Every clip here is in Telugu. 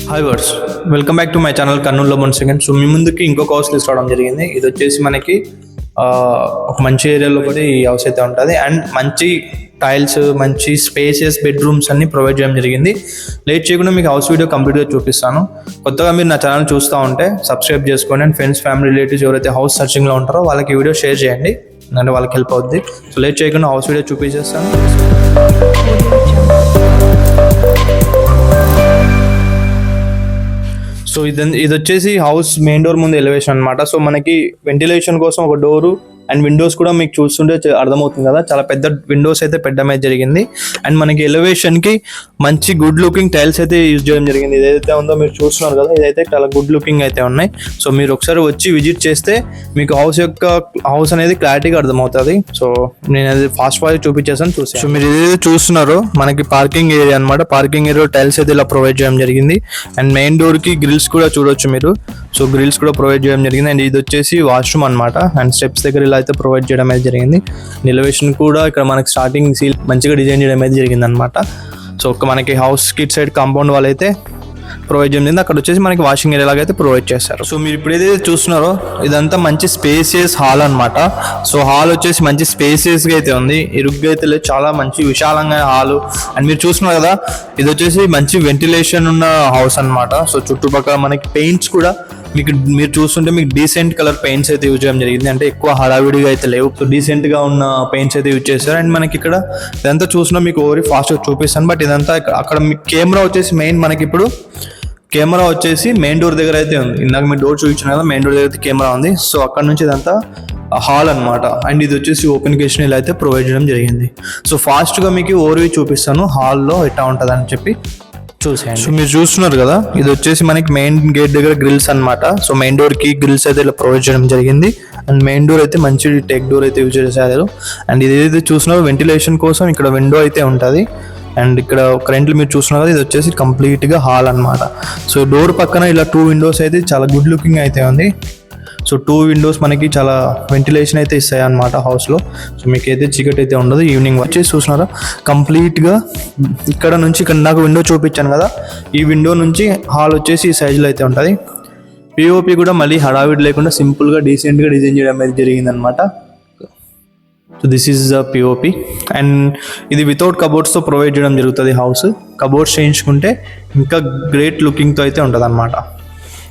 హాయ్ వర్స్, welcome back to my channel కర్నూలులో వన్ సెకండ్. సో మీ ముందుకి ఇంకొక హౌస్ తీసుకోవడం జరిగింది. ఇది వచ్చేసి మనకి ఒక మంచి ఏరియాలో కూడా ఈ హౌస్ అయితే ఉంటుంది అండ్ మంచి టైల్స్, మంచి స్పేసెస్, బెడ్రూమ్స్ అన్ని ప్రొవైడ్ చేయడం జరిగింది. లేట్ చేయకుండా మీకు హౌస్ వీడియో కంప్లీట్గా చూపిస్తాను. కొత్తగా మీరు నా ఛానల్ చూస్తూ ఉంటే సబ్స్క్రైబ్ చేసుకోండి అండ్ ఫ్రెండ్స్, ఫ్యామిలీ, రిలేటివ్స్ ఎవరైతే హౌస్ సర్చింగ్లో ఉంటారో వాళ్ళకి ఈ వీడియో షేర్ చేయండి, అంటే వాళ్ళకి హెల్ప్ అవుద్ది. సో లేట్ చేయకుండా హౌస్ వీడియో చూపించేస్తాను. సో ఇది వచ్చేసి హౌస్ మెయిన్ డోర్ ముందు ఎలివేషన్ అనమాట. సో మనకి వెంటిలేషన్ కోసం ఒక డోరు అండ్ విండోస్ కూడా మీకు చూస్తుంటే అర్థమవుతుంది కదా, చాలా పెద్ద విండోస్ అయితే పెట్టడమే జరిగింది. అండ్ మనకి ఎలివేషన్కి మంచి గుడ్ లుకింగ్ టైల్స్ అయితే యూజ్ చేయడం జరిగింది. ఏదైతే ఉందో మీరు చూస్తున్నారు కదా, ఇదైతే చాలా గుడ్ లుకింగ్ అయితే ఉన్నాయి. సో మీరు ఒకసారి వచ్చి విజిట్ చేస్తే మీకు హౌస్ అనేది క్లారిటీగా అర్థమవుతుంది. సో నేను అది ఫాస్ట్ చూపించేసాను, చూసాను. సో మీరు ఏదైతే చూస్తున్నారో మనకి పార్కింగ్ ఏరియా అనమాట. పార్కింగ్ ఏరియా టైల్స్ అయితే ఇలా ప్రొవైడ్ చేయడం జరిగింది. అండ్ మెయిన్ డోర్కి గ్రిల్స్ కూడా చూడొచ్చు మీరు. సో గ్రిల్స్ కూడా ప్రొవైడ్ చేయడం జరిగింది. అండ్ ఇది వచ్చేసి వాష్రూమ్ అనమాట. అండ్ స్టెప్స్ దగ్గర ఇలా అయితే ప్రొవైడ్ చేయడం అయితే జరిగింది. ఎలివేషన్ కూడా ఇక్కడ మనకి స్టార్టింగ్ సీల్ మంచిగా డిజైన్ చేయడం అయితే జరిగింది అనమాట. సో మనకి హౌస్ కిట్ సైడ్ కాంపౌండ్ వాళ్ళు అయితే ప్రొవైడ్ చేయడం, అక్కడ వచ్చేసి మనకి వాషింగ్ ఏరియా లాగా అయితే ప్రొవైడ్ చేస్తారు. సో మీరు ఇప్పుడు ఏదైతే చూస్తున్నారో ఇదంతా మంచి స్పేసియస్ హాల్ అనమాట. సో హాల్ వచ్చేసి మంచి స్పేసియస్గా అయితే ఉంది, ఇరుగ్గా అయితే లేదు, చాలా మంచి విశాలంగా హాల్. అండ్ మీరు చూస్తున్నారు కదా, ఇది వచ్చేసి మంచి వెంటిలేషన్ ఉన్న హౌస్ అనమాట. సో చుట్టుపక్కల మనకి పెయింట్స్ కూడా మీరు చూస్తుంటే మీకు డీసెంట్ కలర్ పెయింట్స్ అయితే యూజ్ చేయడం జరిగింది, అంటే ఎక్కువ హడావిడిగా అయితే లేవు. సో డీసెంట్ గా ఉన్న పెయింట్స్ అయితే యూజ్ చేశారు. అండ్ మనకి ఇక్కడ ఇదంతా చూసినా మీకు ఓవర్ ఫాస్ట్గా చూపిస్తాను. బట్ ఇదంతా అక్కడ మీ కెమెరా వచ్చేసి మెయిన్ మనకి ఇప్పుడు కెమెరా వచ్చేసి మెయిన్ డోర్ దగ్గర అయితే ఉంది. ఇందాక మీరు డోర్ చూపించిన కదా, మెయిన్ డోర్ దగ్గర అయితే కెమెరా ఉంది. సో అక్కడ నుంచి ఇదంతా హాల్ అనమాట. అండ్ ఇది వచ్చేసి ఓపెన్ కిచెన్ ఇలా అయితే ప్రొవైడ్ చేయడం జరిగింది. సో ఫాస్ట్గా మీకు ఓవర్వ్యూ చూపిస్తాను హాల్లో ఎట్లా ఉంటుంది అని చెప్పి చూసేయండి. సో మీరు చూస్తున్నారు కదా, ఇది వచ్చేసి మనకి మెయిన్ గేట్ దగ్గర గ్రిల్స్ అనమాట. సో మెయిన్ డోర్ కి గ్రిల్స్ అయితే ఇలా ప్రొవైడ్ చేయడం జరిగింది. అండ్ మెయిన్ డోర్ అయితే మంచి టెక్ డోర్ అయితే యూజ్ చేశారు. అండ్ ఇది ఏదైతే చూస్తున్నారో వెంటిలేషన్ కోసం ఇక్కడ విండో అయితే ఉంటుంది. అండ్ ఇక్కడ కరెంట్లు మీరు చూస్తున్నారు కదా, ఇది వచ్చేసి కంప్లీట్గా హాల్ అనమాట. సో డోర్ పక్కన ఇలా 2 విండోస్ అయితే చాలా గుడ్ లుకింగ్ అయితే ఉంది. సో 2 విండోస్ మనకి చాలా వెంటిలేషన్ అయితే ఇస్తాయి అనమాట హౌస్లో. సో మీకు అయితే చీకటి అయితే ఉండదు. ఈవినింగ్ వచ్చేసి చూస్తున్నారా, కంప్లీట్గా ఇక్కడ నుంచి ఇక్కడ నాకు విండో చూపించాను కదా, ఈ విండో నుంచి హాల్ వచ్చేసి ఈ సైజులో అయితే ఉంటుంది. పిఓపి కూడా మళ్ళీ హడావిడి లేకుండా సింపుల్గా డీసెంట్గా డిజైన్ చేయడం అయితే జరిగిందనమాట. So this is the POP. And ఇది వితౌట్ కబోర్డ్స్తో ప్రొవైడ్ చేయడం జరుగుతుంది హౌస్. కబోర్డ్స్ చేయించుకుంటే ఇంకా గ్రేట్ లుకింగ్తో అయితే ఉంటుంది అనమాట.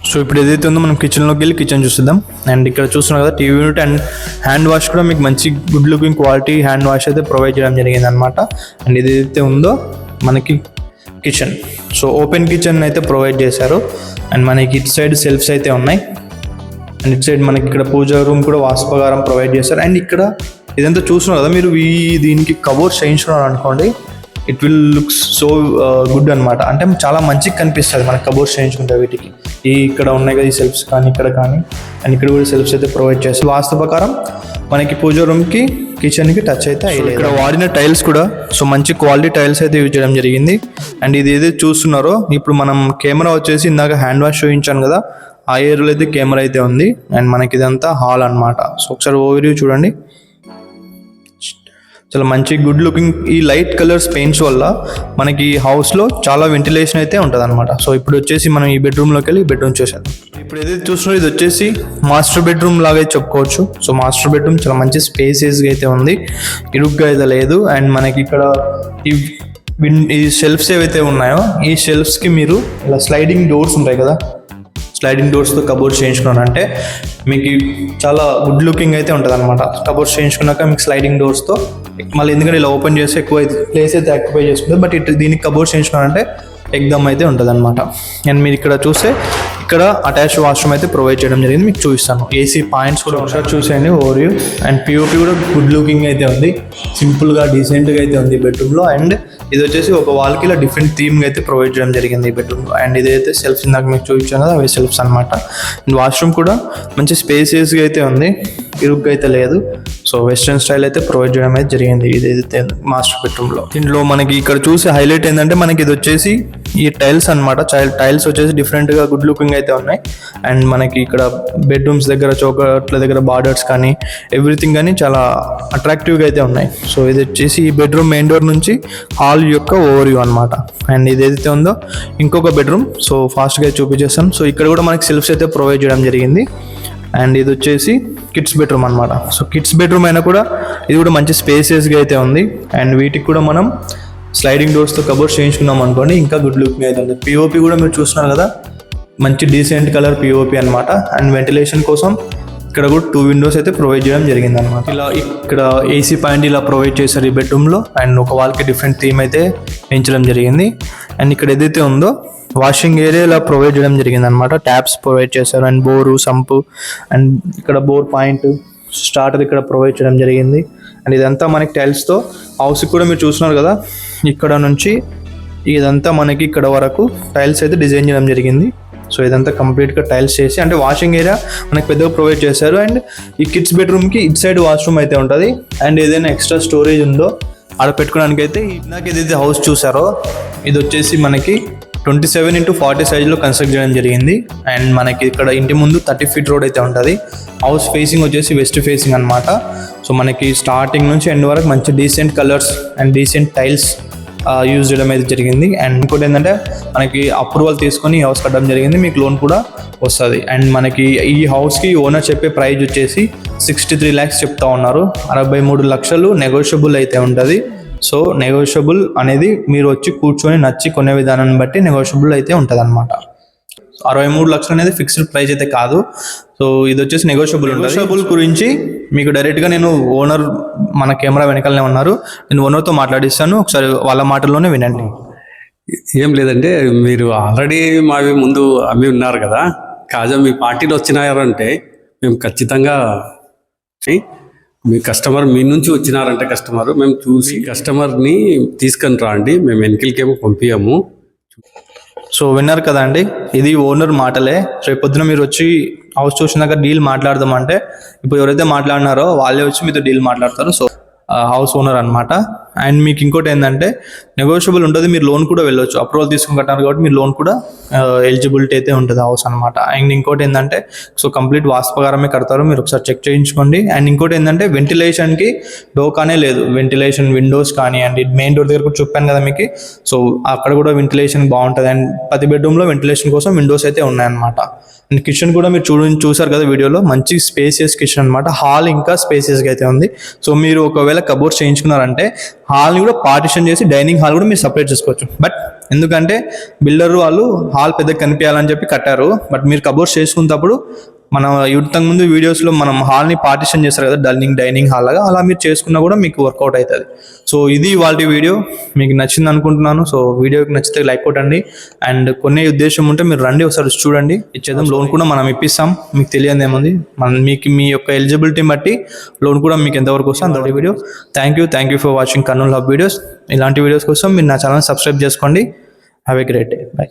సో ఇప్పుడు ఏదైతే ఉందో మనం కిచెన్లోకి వెళ్ళి కిచెన్ చూద్దాం. అండ్ ఇక్కడ చూస్తున్నాం కదా, TV unit and hand wash కూడా మీకు మంచి good looking quality hand wash అయితే ప్రొవైడ్ చేయడం జరిగింది అనమాట. అండ్ ఏదైతే ఉందో మనకి కిచెన్, సో ఓపెన్ కిచెన్ అయితే ప్రొవైడ్ చేశారు. అండ్ మనకి ఇటు సైడ్ సెల్ఫ్స్ అయితే ఉన్నాయి. అండ్ ఇటు సైడ్ మనకి ఇక్కడ పూజా రూమ్ కూడా వాస్తుప్రకారం ప్రొవైడ్ చేశారు. అండ్ ఇక్కడ ఇదంతా చూస్తున్నారు కదా మీరు, దీనికి కబోర్డ్స్ చేయించుకున్నారు అనుకోండి, it will looks so good అనమాట. అంటే చాలా మంచిగా కనిపిస్తుంది మనకి కబోర్డ్స్ చేయించుకుంటే. వీటికి ఇక్కడ ఉన్నాయి కదా ఈ సెల్ఫ్స్ కానీ ఇక్కడ కానీ, అండ్ ఇక్కడ కూడా సెల్ఫ్స్ అయితే ప్రొవైడ్ చేస్తారు. వాస్తు ప్రకారం మనకి పూజా రూమ్కి కిచెన్కి టచ్ అయితే అయ్యేది. ఇక్కడ వాడిన టైల్స్ కూడా సో మంచి క్వాలిటీ టైల్స్ అయితే యూజ్ చేయడం జరిగింది. అండ్ ఇది ఏదైతే చూస్తున్నారో ఇప్పుడు మనం కెమెరా వచ్చేసి ఇందాక హ్యాండ్ వాష్ చూపించాను కదా, ఆ ఏరియాలో అయితే కెమెరా అయితే ఉంది. అండ్ మనకి ఇదంతా హాల్ అనమాట. సో ఒకసారి ఓవర్వ్యూ చూడండి, చాలా మంచి గుడ్ లుకింగ్. ఈ లైట్ కలర్స్ పెయింట్స్ వల్ల మనకి హౌస్లో చాలా వెంటిలేషన్ అయితే ఉంటుంది అనమాట. సో ఇప్పుడు వచ్చేసి మనం ఈ బెడ్రూమ్లోకి వెళ్ళి బెడ్రూమ్ చూసేద్దాం. ఇప్పుడు ఏదైతే చూస్తున్నారో ఇది వచ్చేసి మాస్టర్ బెడ్రూమ్ లాగా అయితే చెప్పుకోవచ్చు. సో మాస్టర్ బెడ్రూమ్ చాలా మంచి స్పేసెస్గా అయితే ఉంది, ఇరుగ్గా అయితే లేదు. అండ్ మనకి ఇక్కడ ఈ షెల్ఫ్స్ ఏవైతే ఉన్నాయో ఈ షెల్ఫ్స్కి మీరు ఇలా స్లైడింగ్ డోర్స్ ఉంటాయి కదా, స్లైడింగ్ డోర్స్తో కబోర్డ్స్ చేయించుకున్నారంటే మీకు చాలా గుడ్ లుకింగ్ అయితే ఉంటుంది అనమాట. కబోర్డ్స్ చేయించుకున్నాక మీకు స్లైడింగ్ డోర్స్తో మళ్ళీ ఎందుకంటే ఇలా ఓపెన్ చేస్తే ఎక్కువ ప్లేస్ అయితే ఆక్యుపై చేసుకుంటుంది. బట్ దీనికి కబోర్డ్స్ చేయించుకున్నారంటే ఎగ్దమ్ అయితే ఉంటుంది అనమాట. అండ్ మీరు ఇక్కడ చూస్తే ఇక్కడ అటాచ్ వాష్రూమ్ అయితే ప్రొవైడ్ చేయడం జరిగింది, మీకు చూపిస్తాను. ఏసీ పాయింట్స్ కూడా ఒకసారి చూసేయండి ఓవర్వ్యూ. అండ్ పిఓపి కూడా గుడ్ లుకింగ్ అయితే ఉంది, సింపుల్గా డీసెంట్గా అయితే ఉంది బెడ్రూమ్లో. అండ్ ఇది వచ్చేసి ఒక వాల్కి ఇలా డిఫరెంట్ థీమ్గా అయితే ప్రొవైడ్ చేయడం జరిగింది ఈ బెడ్రూమ్లో. అండ్ ఇదైతే సెల్ఫ్స్ ఇందాక మీకు చూపించాను కదా, అవి సెల్ఫ్స్ అనమాట. అండ్ వాష్రూమ్ కూడా మంచి స్పేసియస్గా అయితే ఉంది, ఇరుగ్గా అయితే లేదు. సో వెస్ట్రన్ స్టైల్ అయితే ప్రొవైడ్ చేయడం అయితే జరిగింది ఇదైతే మాస్టర్ బెడ్రూమ్లో. దీంట్లో మనకి ఇక్కడ చూసే హైలైట్ ఏంటంటే మనకి ఇది వచ్చేసి ఈ టైల్స్ అనమాట. టైల్స్ వచ్చేసి డిఫరెంట్గా గుడ్ లుకింగ్ అయితే ఉన్నాయి. అండ్ మనకి ఇక్కడ బెడ్రూమ్స్ దగ్గర చౌకట్ల దగ్గర బార్డర్స్ కానీ ఎవ్రీథింగ్ కానీ చాలా అట్రాక్టివ్గా అయితే ఉన్నాయి. సో ఇది వచ్చేసి ఈ బెడ్రూమ్ మెయిన్ డోర్ నుంచి హాల్ యొక్క ఓవర్ వ్యూ అనమాట. అండ్ ఇది ఏదైతే ఉందో ఇంకొక బెడ్రూమ్. సో ఫాస్ట్గా చూపించేస్తాం. సో ఇక్కడ కూడా మనకి సెల్ఫ్స్ అయితే ప్రొవైడ్ చేయడం జరిగింది. అండ్ ఇది వచ్చేసి కిడ్స్ బెడ్రూమ్ అనమాట. సో కిడ్స్ బెడ్రూమ్ అయినా కూడా ఇది కూడా మంచి స్పేసియస్గా అయితే ఉంది. అండ్ వీటికి కూడా మనం స్లైడింగ్ డోర్స్తో కబోర్డ్స్ చేయించుకున్నాం అనుకోండి, ఇంకా గుడ్ లుకింగ్ అయితే ఉంది. పిఓపి కూడా మీరు చూస్తున్నారు కదా, మంచి డీసెంట్ కలర్ పిఓపి అనమాట. అండ్ వెంటిలేషన్ కోసం ఇక్కడ కూడా 2 విండోస్ అయితే ప్రొవైడ్ చేయడం జరిగింది అనమాట. ఇలా ఇక్కడ ఏసీ పాయింట్ ఇలా ప్రొవైడ్ చేశారు ఈ బెడ్రూమ్లో. అండ్ ఒక వాల్కి డిఫరెంట్ థీమ్ అయితే పెంచడం జరిగింది. అండ్ ఇక్కడ ఏదైతే ఉందో వాషింగ్ ఏరియా ఇలా ప్రొవైడ్ చేయడం జరిగింది అనమాట. ట్యాప్స్ ప్రొవైడ్ చేశారు. అండ్ బోరు, సంపు, అండ్ ఇక్కడ బోర్ పాయింట్, స్టార్టర్ ఇక్కడ ప్రొవైడ్ చేయడం జరిగింది. అండ్ ఇదంతా మనకి టైల్స్తో హౌస్కి కూడా మీరు చూస్తున్నారు కదా, ఇక్కడ నుంచి ఇదంతా మనకి ఇక్కడ వరకు టైల్స్ అయితే డిజైన్ చేయడం జరిగింది. సో ఇదంతా కంప్లీట్గా టైల్స్ చేసి, అంటే వాషింగ్ ఏరియా మనకి పెద్దగా ప్రొవైడ్ చేశారు. అండ్ ఈ కిడ్స్ బెడ్రూమ్కి ఇట్ సైడ్ వాష్రూమ్ అయితే ఉంటుంది. అండ్ ఏదైనా ఎక్స్ట్రా స్టోరేజ్ ఉందో ఆడ పెట్టుకోవడానికి అయితే నాకు ఏదైతే హౌస్ చూసారో ఇది వచ్చేసి మనకి 27x40 సైజులో కన్స్ట్రక్ట్ చేయడం జరిగింది. అండ్ మనకి ఇక్కడ ఇంటి ముందు 30 ఫీట్ రోడ్ అయితే ఉంటుంది. హౌస్ ఫేసింగ్ వచ్చేసి వెస్ట్ ఫేసింగ్ అనమాట. సో మనకి స్టార్టింగ్ నుంచి ఎండ్ వరకు మంచి decent colours and decent tiles use చేయడం అయితే జరిగింది. అండ్ ఇంకోటి ఏంటంటే మనకి అప్రూవల్ తీసుకొని ఈ హౌస్ కట్టడం జరిగింది, మీకు లోన్ కూడా వస్తుంది. అండ్ మనకి ఈ హౌస్కి ఓనర్ చెప్పే ప్రైజ్ వచ్చేసి 63 lakhs చెప్తా ఉన్నారు. 63 లక్షలు నెగోషియబుల్ అయితే ఉంటుంది. సో నెగోషియబుల్ అనేది మీరు వచ్చి కూర్చొని నచ్చి కొనే విధానాన్ని బట్టి నెగోషియబుల్ అయితే ఉంటుంది అనమాట. 63 లక్షలు అనేది ఫిక్స్డ్ ప్రైస్ అయితే కాదు. సో ఇది వచ్చేసి నెగోషియబుల్ గురించి మీకు డైరెక్ట్గా నేను ఓనర్ మన కెమెరా వెనకాలనే ఉన్నారు, నేను ఓనర్తో మాట్లాడిస్తాను, ఒకసారి వాళ్ళ మాటల్లోనే వినండి. ఏం లేదంటే మీరు ఆల్రెడీ మావి ముందు అమ్మి ఉన్నారు కదా, కాజా మీ పార్టీలో వచ్చినారంటే మేము ఖచ్చితంగా మీ కస్టమర్ మీ నుంచి వచ్చినారంటే కస్టమర్ మేము చూసి కస్టమర్ని తీసుకొని రండి, మేము వెనకలకేమో పంపించాము. సో విన్నారు కదా అండి, ఇది ఓనర్ మాటలే. రేపు పొద్దున మీరు వచ్చి హౌస్ చూసినాక డీల్ మాట్లాడదామంటే ఇప్పుడు ఎవరైతే మాట్లాడినారో వాళ్ళే వచ్చి మీతో డీల్ మాట్లాడతారు. సో హౌస్ ఓనర్ అనమాట. అండ్ మీకు ఇంకోటి ఏంటంటే నెగోషియబుల్ ఉంటుంది, మీరు లోన్ కూడా వెళ్ళొచ్చు. అప్రూవల్ తీసుకుని కట్టారు కాబట్టి మీరు లోన్ కూడా ఎలిజిబిలిటీ అయితే ఉంటుంది హౌస్ అనమాట. అండ్ ఇంకోటి ఏంటంటే సో కంప్లీట్ వాస్తవకారమే కడతారు, మీరు ఒకసారి చెక్ చేయించుకోండి. అండ్ ఇంకోటి ఏంటంటే వెంటిలేషన్కి డోకానే లేదు, వెంటిలేషన్ విండోస్ కానీ అండ్ మెయిన్ డోర్ దగ్గర కూడా చెప్పాను కదా మీకు. సో అక్కడ కూడా వెంటిలేషన్ బాగుంటుంది. అండ్ ప్రతి బెడ్రూమ్లో వెంటిలేషన్ కోసం విండోస్ అయితే ఉన్నాయన్నమాట. అండ్ కిచెన్ కూడా మీరు చూసారు కదా వీడియోలో, మంచి స్పేసియస్ కిచెన్ అనమాట. హాల్ ఇంకా స్పేసియస్గా అయితే ఉంది. సో మీరు ఒకవేళ కబోర్డ్స్ చేయించుకున్నారంటే హాల్ని కూడా పార్టిషన్ చేసి డైనింగ్ హాల్ కూడా మీరు సపరేట్ చేసుకోవచ్చు. బట్ ఎందుకంటే బిల్డర్ వాళ్ళు హాల్ పెద్దగా కనిపించాలని చెప్పి కట్టారు. బట్ మీరు కబోర్డ్స్ చేసుకున్నప్పుడు మన ఇంతకు ముందు వీడియోస్లో మనం హాల్ని పార్టిషన్ చేస్తారు కదా, డైనింగ్ హాల్ లాగా, అలా మీరు చేసుకున్నా కూడా మీకు వర్కౌట్ అవుతుంది. సో ఇది వాళ్ళ వీడియో, మీకు నచ్చింది అనుకుంటున్నాను. సో వీడియోకి నచ్చితే లైక్ కొట్టండి. అండ్ కొనే ఉద్దేశం ఉంటే మీరు రండి, ఒకసారి చూడండి, ఇచ్చేద్దాం. లోన్ కూడా మనం ఇప్పిస్తాం, మీకు తెలియదు ఏముంది. మీకు మీ యొక్క ఎలిజిబిలిటీ బట్టి లోన్ కూడా మీకు ఎంతవరకు వస్తుంది అంత video. Thank you for watching Kurnool hub videos. ఇలాంటి వీడియోస్ కోసం మీరు నా ఛానల్ సబ్స్క్రైబ్ చేసుకోండి. Have a great day. By.